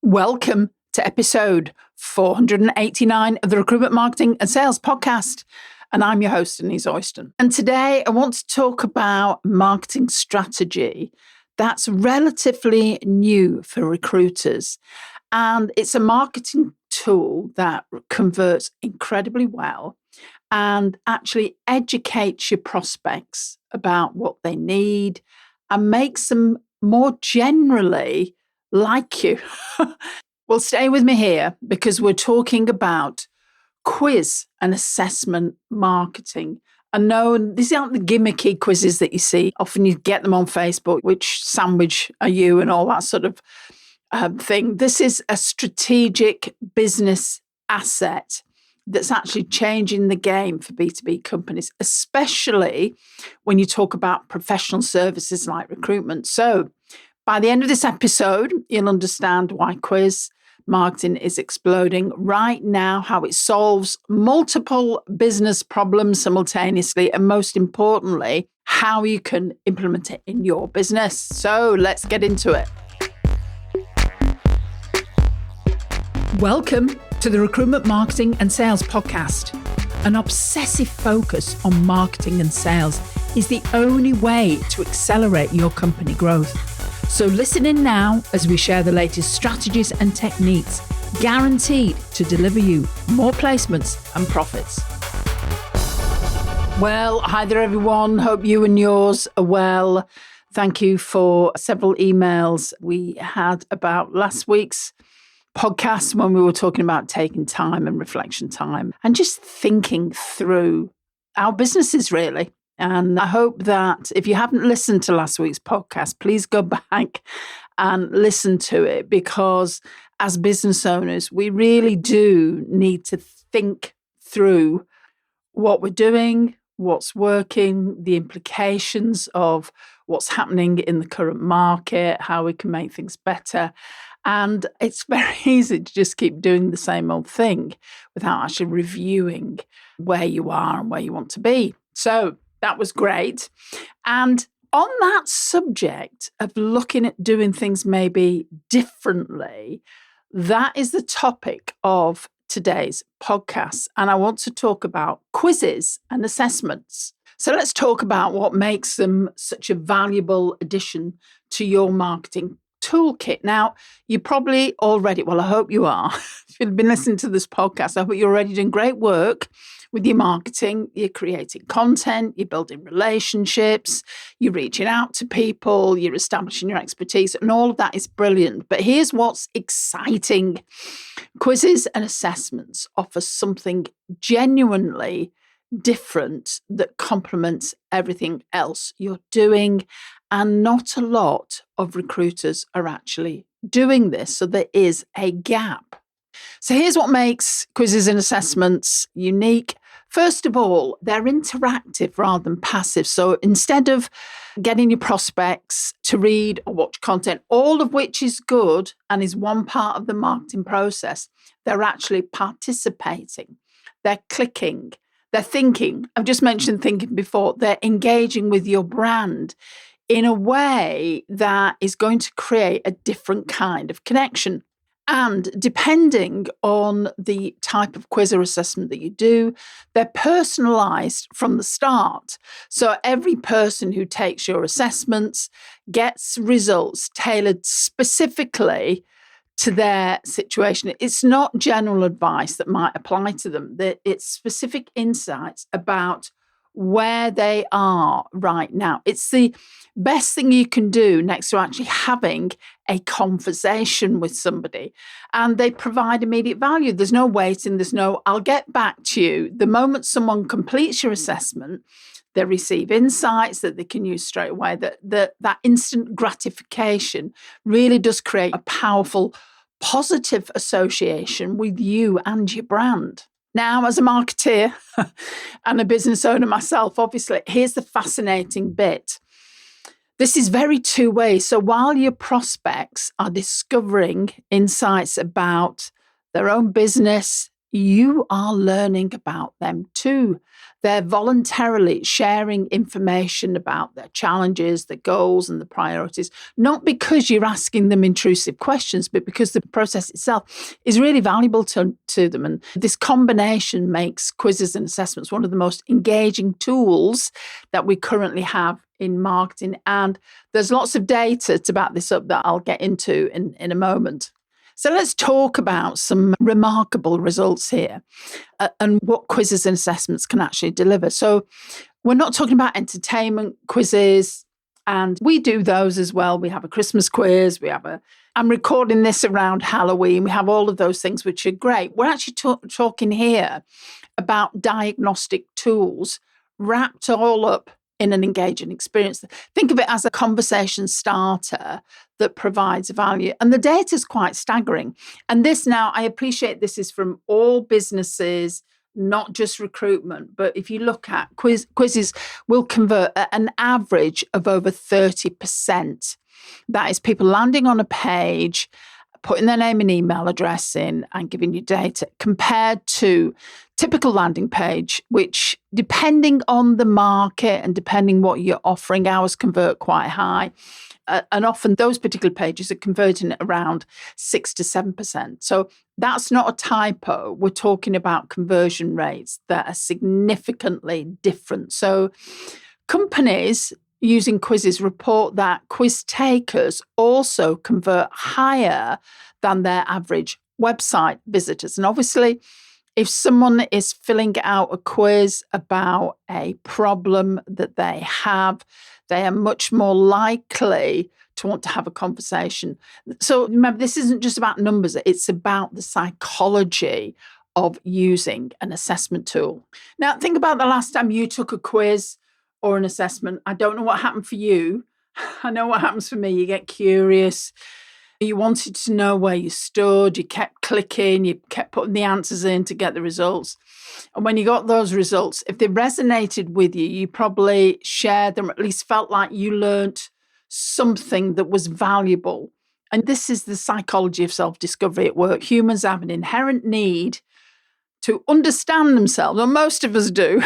Welcome to episode 489 of the Recruitment Marketing and Sales Podcast. And I'm your host, Denise Oyston. And today I want to talk about marketing strategy that's relatively new for recruiters. And it's a marketing tool that converts incredibly well and actually educates your prospects about what they need and makes them more generally like you. Well, stay with me here because we're talking about quiz and assessment marketing. And no, these aren't the gimmicky quizzes that you see. Often you get them on Facebook, which sandwich are you and all that sort of thing. This is a strategic business asset that's actually changing the game for B2B companies, especially when you talk about professional services like recruitment. So by the end of this episode, you'll understand why quiz marketing is exploding right now, how it solves multiple business problems simultaneously, and most importantly, how you can implement it in your business. So let's get into it. Welcome to the Recruitment Marketing and Sales Podcast. An obsessive focus on marketing and sales is the only way to accelerate your company growth. So listen in now as we share the latest strategies and techniques guaranteed to deliver you more placements and profits. Well, hi there, everyone. Hope you and yours are well. Thank you for several emails we had about last week's podcast when we were talking about taking time and reflection time and just thinking through our businesses, really. And I hope that if you haven't listened to last week's podcast, please go back and listen to it, because as business owners, we really do need to think through what we're doing, what's working, the implications of what's happening in the current market, how we can make things better. And it's very easy to just keep doing the same old thing without actually reviewing where you are and where you want to be. So that was great. And on that subject of looking at doing things maybe differently, that is the topic of today's podcast. And I want to talk about quizzes and assessments. So let's talk about what makes them such a valuable addition to your marketing toolkit. Now, you probably already, well, I hope you are. If you've been listening to this podcast, I hope you're already doing great work with your marketing. You're creating content, you're building relationships, you're reaching out to people, you're establishing your expertise, and all of that is brilliant. But here's what's exciting. Quizzes and assessments offer something genuinely different that complements everything else you're doing. And not a lot of recruiters are actually doing this. So there is a gap. So here's what makes quizzes and assessments unique. First of all, they're interactive rather than passive. So instead of getting your prospects to read or watch content, all of which is good and is one part of the marketing process, they're actually participating. They're clicking. They're thinking. I've just mentioned thinking before. They're engaging with your brand in a way that is going to create a different kind of connection. And depending on the type of quiz or assessment that you do, they're personalized from the start. So every person who takes your assessments gets results tailored specifically to their situation. It's not general advice that might apply to them. It's specific insights about where they are right now. It's the best thing you can do next to actually having a conversation with somebody. And they provide immediate value. There's no waiting. There's no, I'll get back to you. The moment someone completes your assessment, they receive insights that they can use straight away. That instant gratification really does create a powerful, positive association with you and your brand. Now, as a marketeer and a business owner myself, obviously, here's the fascinating bit. This is very two-way. So while your prospects are discovering insights about their own business, you are learning about them too. They're voluntarily sharing information about their challenges, their goals, and the priorities, not because you're asking them intrusive questions, but because the process itself is really valuable to them. And this combination makes quizzes and assessments one of the most engaging tools that we currently have in marketing. And there's lots of data to back this up that I'll get into in a moment. So let's talk about some remarkable results here and what quizzes and assessments can actually deliver. So we're not talking about entertainment quizzes, and we do those as well. We have a Christmas quiz. I'm recording this around Halloween. We have all of those things, which are great. We're actually talking here about diagnostic tools wrapped all up in an engaging experience. Think of it as a conversation starter that provides value. And the data is quite staggering. And this now, I appreciate this is from all businesses, not just recruitment. But if you look at quizzes will convert at an average of over 30%. That is people landing on a page, putting their name and email address in and giving you data, compared to typical landing page, which depending on the market and depending what you're offering, ours convert quite high. And often those particular pages are converting at around 6 to 7%. So that's not a typo. We're talking about conversion rates that are significantly different. So companies using quizzes report that quiz takers also convert higher than their average website visitors. And obviously, if someone is filling out a quiz about a problem that they have, they are much more likely to want to have a conversation. So remember, this isn't just about numbers, it's about the psychology of using an assessment tool. Now, think about the last time you took a quiz or an assessment. I don't know what happened for you. I know what happens for me. You get curious. You wanted to know where you stood. You kept clicking. You kept putting the answers in to get the results. And when you got those results, if they resonated with you, you probably shared them, or at least felt like you learnt something that was valuable. And this is the psychology of self-discovery at work. Humans have an inherent need to understand themselves, or most of us do.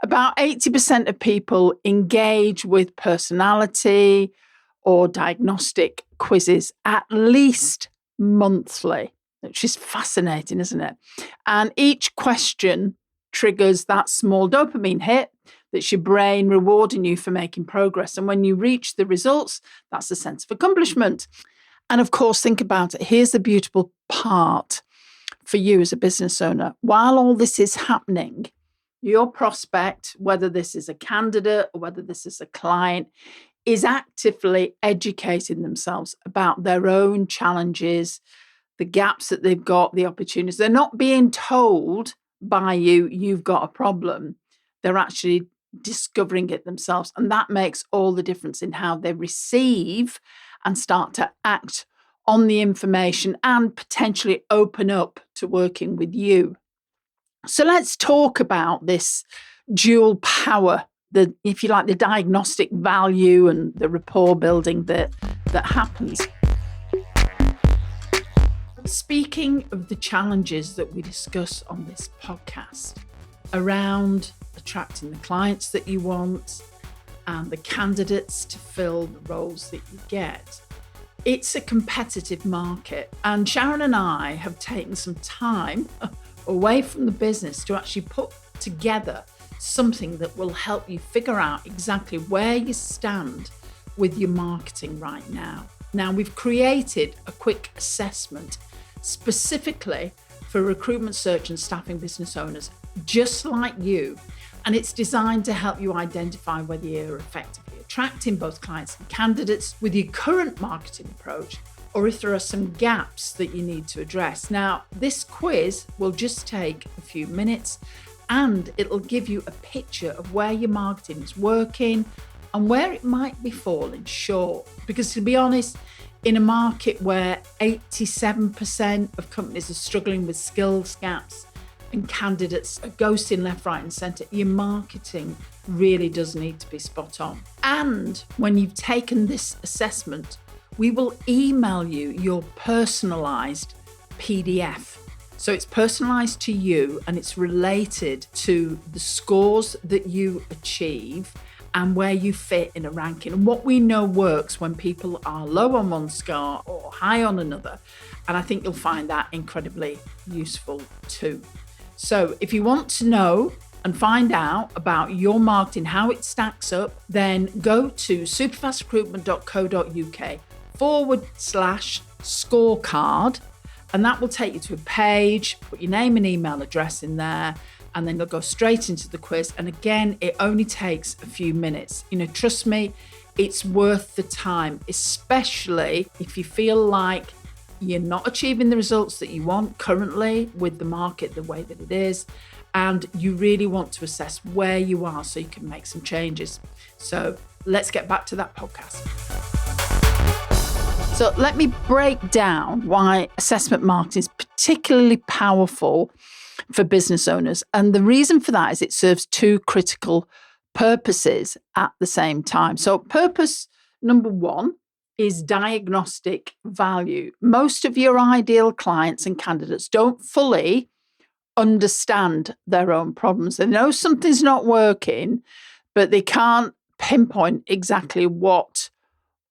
About 80% of people engage with personality or diagnostic quizzes at least monthly, which is fascinating, isn't it? And each question triggers that small dopamine hit that's your brain rewarding you for making progress. And when you reach the results, that's a sense of accomplishment. And of course, think about it. Here's the beautiful part for you as a business owner. While all this is happening, your prospect, whether this is a candidate or whether this is a client, is actively educating themselves about their own challenges, the gaps that they've got, the opportunities. They're not being told by you, you've got a problem. They're actually discovering it themselves. And that makes all the difference in how they receive and start to act on the information and potentially open up to working with you. So let's talk about this dual power, if you like, the diagnostic value and the rapport building that happens. Speaking of the challenges that we discuss on this podcast around attracting the clients that you want and the candidates to fill the roles that you get, it's a competitive market. And Sharon and I have taken some time away from the business to actually put together something that will help you figure out exactly where you stand with your marketing right now. Now, we've created a quick assessment specifically for recruitment search and staffing business owners just like you. And it's designed to help you identify whether you're effectively attracting both clients and candidates with your current marketing approach, or if there are some gaps that you need to address. Now, this quiz will just take a few minutes and it'll give you a picture of where your marketing is working and where it might be falling short. Because to be honest, in a market where 87% of companies are struggling with skills gaps and candidates are ghosting left, right, and centre, your marketing really does need to be spot on. And when you've taken this assessment, we will email you your personalised PDF So it's personalized to you and it's related to the scores that you achieve and where you fit in a ranking. And what we know works when people are low on one score or high on another. And I think you'll find that incredibly useful too. So if you want to know and find out about your marketing, how it stacks up, then go to superfastrecruitment.co.uk/scorecard, and that will take you to a page. Put your name and email address in there, and then you'll go straight into the quiz. And again, it only takes a few minutes. Trust me, it's worth the time, especially if you feel like you're not achieving the results that you want currently with the market the way that it is, and you really want to assess where you are so you can make some changes. So let's get back to that podcast. So let me break down why assessment marketing is particularly powerful for business owners. And the reason for that is it serves two critical purposes at the same time. So purpose number one is diagnostic value. Most of your ideal clients and candidates don't fully understand their own problems. They know something's not working, but they can't pinpoint exactly what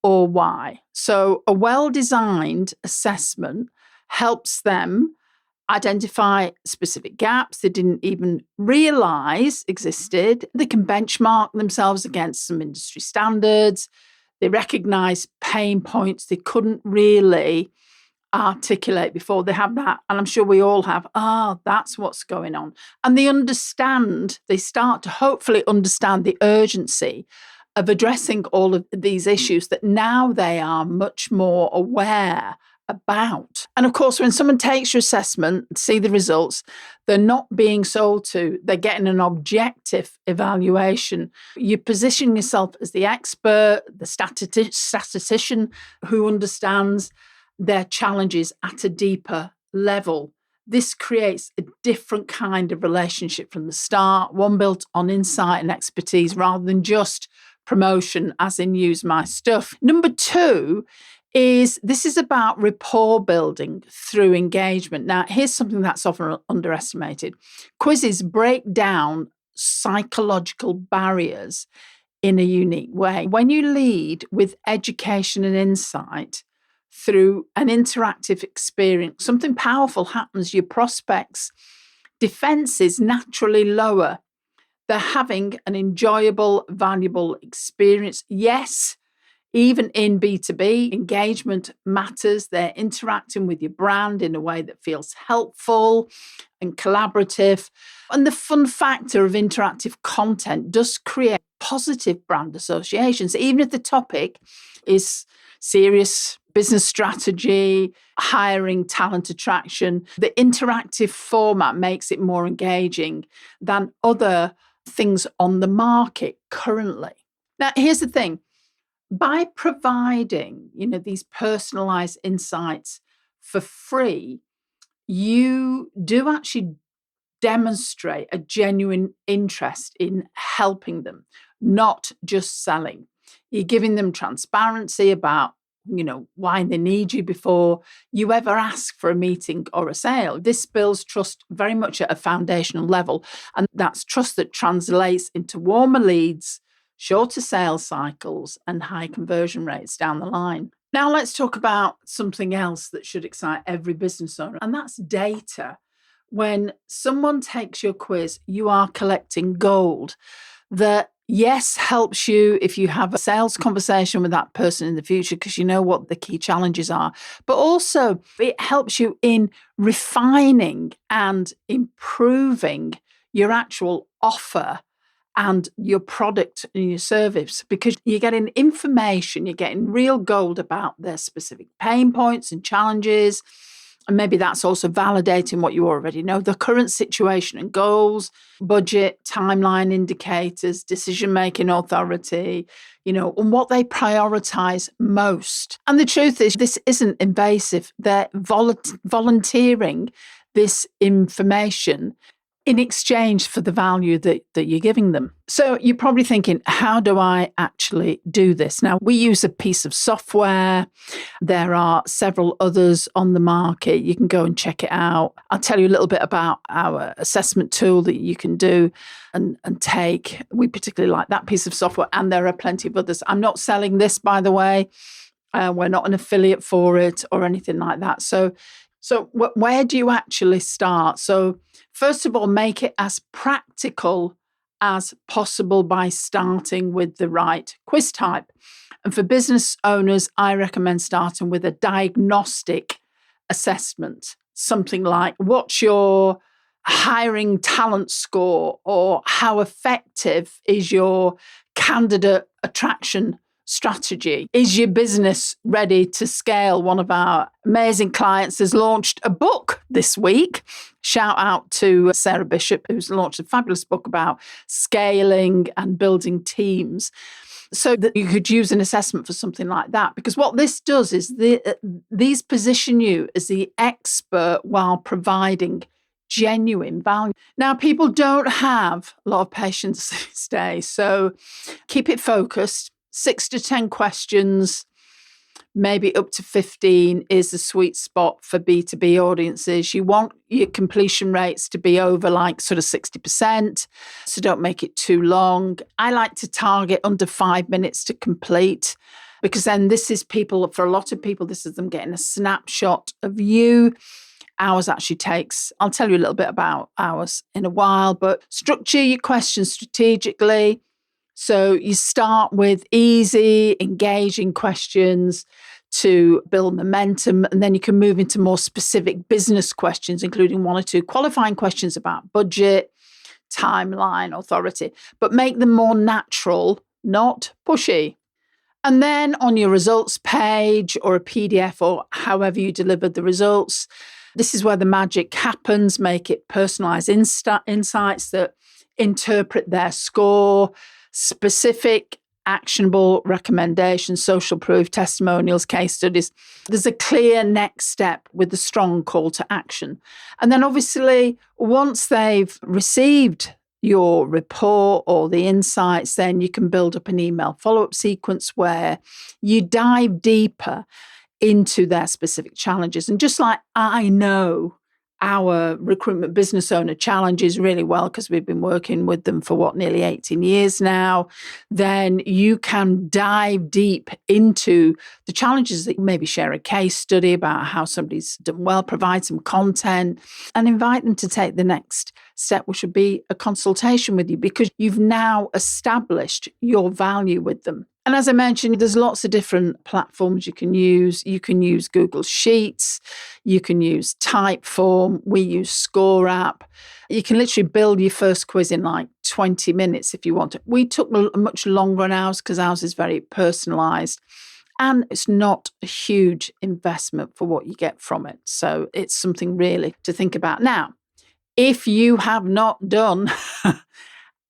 or why. So a well-designed assessment helps them identify specific gaps they didn't even realize existed. They can benchmark themselves against some industry standards. They recognize pain points they couldn't really articulate before. They have that, and I'm sure we all have, that's what's going on. And they start to hopefully understand the urgency of addressing all of these issues that now they are much more aware about. And of course, when someone takes your assessment, see the results, they're not being sold to, they're getting an objective evaluation. You position yourself as the expert, the statistician who understands their challenges at a deeper level. This creates a different kind of relationship from the start, one built on insight and expertise rather than just promotion, as in use my stuff. Number two is this is about rapport building through engagement. Now, here's something that's often underestimated. Quizzes break down psychological barriers in a unique way. When you lead with education and insight through an interactive experience, something powerful happens. Your prospects' defenses naturally lower. They're having an enjoyable, valuable experience. Yes, even in B2B, engagement matters. They're interacting with your brand in a way that feels helpful and collaborative. And the fun factor of interactive content does create positive brand associations, even if the topic is serious business strategy, hiring, talent attraction. The interactive format makes it more engaging than other things on the market currently. Now, here's the thing. By providing, these personalized insights for free, you do actually demonstrate a genuine interest in helping them, not just selling. You're giving them transparency about, why they need you before you ever ask for a meeting or a sale. This builds trust very much at a foundational level. And that's trust that translates into warmer leads, shorter sales cycles, and high conversion rates down the line. Now let's talk about something else that should excite every business owner, and that's data. When someone takes your quiz, you are collecting gold that, yes, helps you if you have a sales conversation with that person in the future because you know what the key challenges are, but also it helps you in refining and improving your actual offer and your product and your service, because you're getting information, you're getting real gold about their specific pain points and challenges. And maybe that's also validating what you already know, the current situation and goals, budget, timeline indicators, decision-making authority, and what they prioritize most. And the truth is, this isn't invasive. They're volunteering this information in exchange for the value that you're giving them. So you're probably thinking, how do I actually do this? Now, we use a piece of software. There are several others on the market. You can go and check it out. I'll tell you a little bit about our assessment tool that you can do and take. We particularly like that piece of software, and there are plenty of others. I'm not selling this, by the way. We're not an affiliate for it or anything like that. So where do you actually start? So first of all, make it as practical as possible by starting with the right quiz type. And for business owners, I recommend starting with a diagnostic assessment, something like, what's your hiring talent score, or how effective is your candidate attraction strategy? Is your business ready to scale? One of our amazing clients has launched a book this week. Shout out to Sarah Bishop, who's launched a fabulous book about scaling and building teams. So that you could use an assessment for something like that. Because what this does is these position you as the expert while providing genuine value. Now, people don't have a lot of patience these days, so keep it focused. 6 to 10 questions, maybe up to 15 is the sweet spot for B2B audiences. You want your completion rates to be over like sort of 60%, so don't make it too long. I like to target under 5 minutes to complete, because then this is people, for a lot of people, this is them getting a snapshot of you. Ours actually takes, I'll tell you a little bit about ours in a while, but structure your questions strategically. So you start with easy, engaging questions to build momentum, and then you can move into more specific business questions, including 1 or 2 qualifying questions about budget, timeline, authority, but make them more natural, not pushy. And then on your results page or a PDF or however you delivered the results, this is where the magic happens. Make it personalized insights that interpret their score, specific, actionable recommendations, social proof, testimonials, case studies. There's a clear next step with a strong call to action. And then obviously, once they've received your report or the insights, then you can build up an email follow-up sequence where you dive deeper into their specific challenges. And just like I know our recruitment business owner challenges really well, because we've been working with them for nearly 18 years now, then you can dive deep into the challenges, that maybe share a case study about how somebody's done well, provide some content, and invite them to take the next step, which would be a consultation with you, because you've now established your value with them. And as I mentioned, there's lots of different platforms you can use. You can use Google Sheets. You can use Typeform. We use Score App. You can literally build your first quiz in like 20 minutes if you want to. We took much longer on ours because ours is very personalized. And it's not a huge investment for what you get from it. So it's something really to think about. Now, if you have not done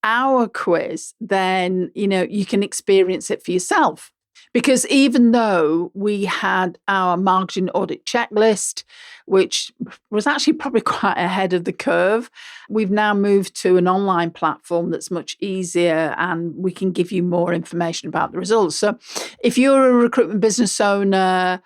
our quiz, then, you can experience it for yourself. Because even though we had our marketing audit checklist, which was actually probably quite ahead of the curve, we've now moved to an online platform that's much easier, and we can give you more information about the results. So if you're a recruitment business owner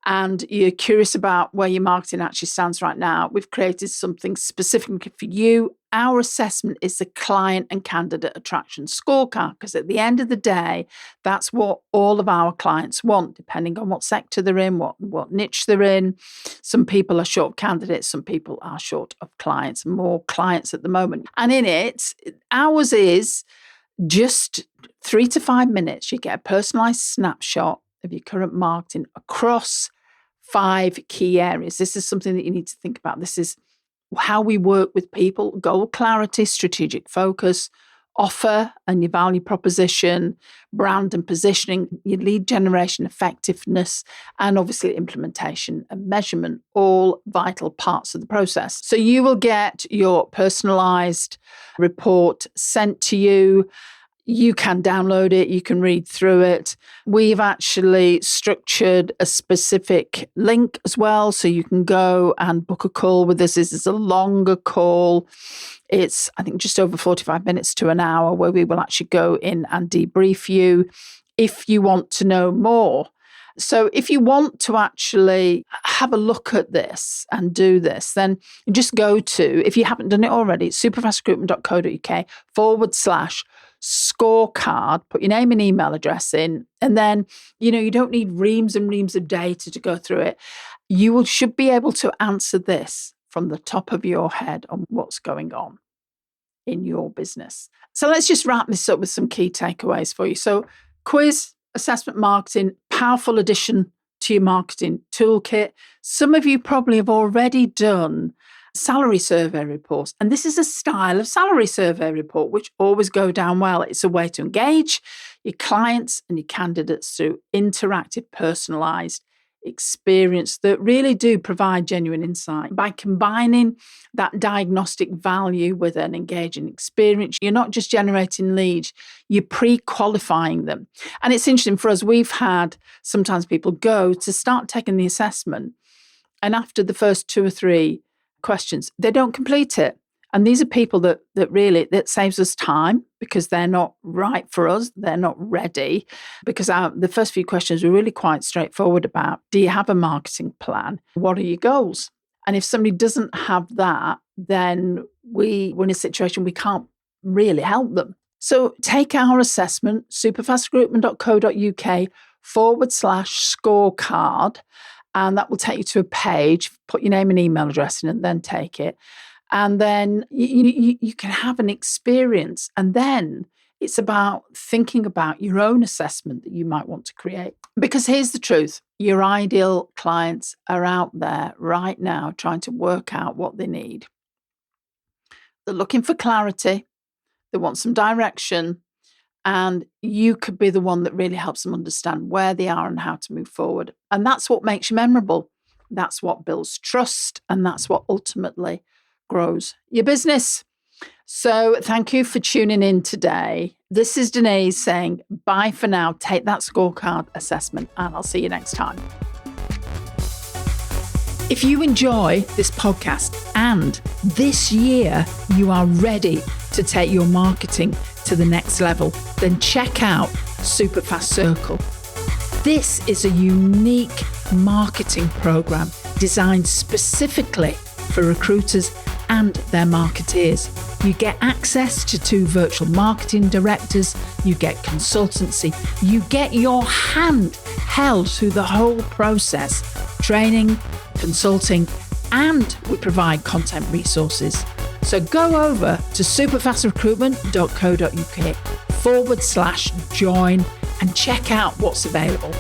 and you're curious about where your marketing actually stands right now, we've created something specifically for you. Our assessment is the client and candidate attraction scorecard, because at the end of the day, that's what all of our clients want, depending on what sector they're in, what niche they're in. Some people are short of candidates, some people are short of clients, more clients at the moment. And in it, ours is just 3 to 5 minutes. You get a personalized snapshot of your current marketing across 5 key areas. This is something that you need to think about. This is how we work with people: goal clarity, strategic focus, offer and your value proposition, brand and positioning, your lead generation effectiveness, and obviously implementation and measurement, all vital parts of the process. So you will get your personalized report sent to you. You can download it, you can read through it. We've actually structured a specific link as well, so you can go and book a call with us. This is a longer call. It's, I think, just over 45 minutes to an hour where we will actually go in and debrief you if you want to know more. So if you want to actually have a look at this and do this, then just go to, if you haven't done it already, superfastrecruitment.co.uk/scorecard, put your name and email address in, and then, you don't need reams and reams of data to go through it. You should be able to answer this from the top of your head on what's going on in your business. So let's just wrap this up with some key takeaways for you. So quiz, assessment marketing, powerful addition to your marketing toolkit. Some of you probably have already done salary survey reports. And this is a style of salary survey report, which always go down well. It's a way to engage your clients and your candidates through interactive, personalized experience that really do provide genuine insight. By combining that diagnostic value with an engaging experience, you're not just generating leads, you're pre-qualifying them. And it's interesting for us, we've had sometimes people go to start taking the assessment, and after the first 2 or 3 questions, they don't complete it. And these are people that saves us time because they're not right for us. They're not ready, because the first few questions were really quite straightforward about, do you have a marketing plan? What are your goals? And if somebody doesn't have that, then we're in a situation we can't really help them. So take our assessment, superfastrecruitment.co.uk/scorecard, and that will take you to a page. Put your name and email address in and then take it. And then you can have an experience. And then it's about thinking about your own assessment that you might want to create. Because here's the truth. Your ideal clients are out there right now trying to work out what they need. They're looking for clarity. They want some direction. And you could be the one that really helps them understand where they are and how to move forward. And that's what makes you memorable. That's what builds trust. And that's what ultimately grows your business. So thank you for tuning in today. This is Denise saying bye for now. Take that scorecard assessment and I'll see you next time. If you enjoy this podcast and this year you are ready to take your marketing to the next level, then check out Superfast Circle. This is a unique marketing program designed specifically for recruiters and their marketeers. You get access to 2 virtual marketing directors, you get consultancy, you get your hand held through the whole process, training, consulting, and we provide content resources. So go over to superfastrecruitment.co.uk /join and check out what's available.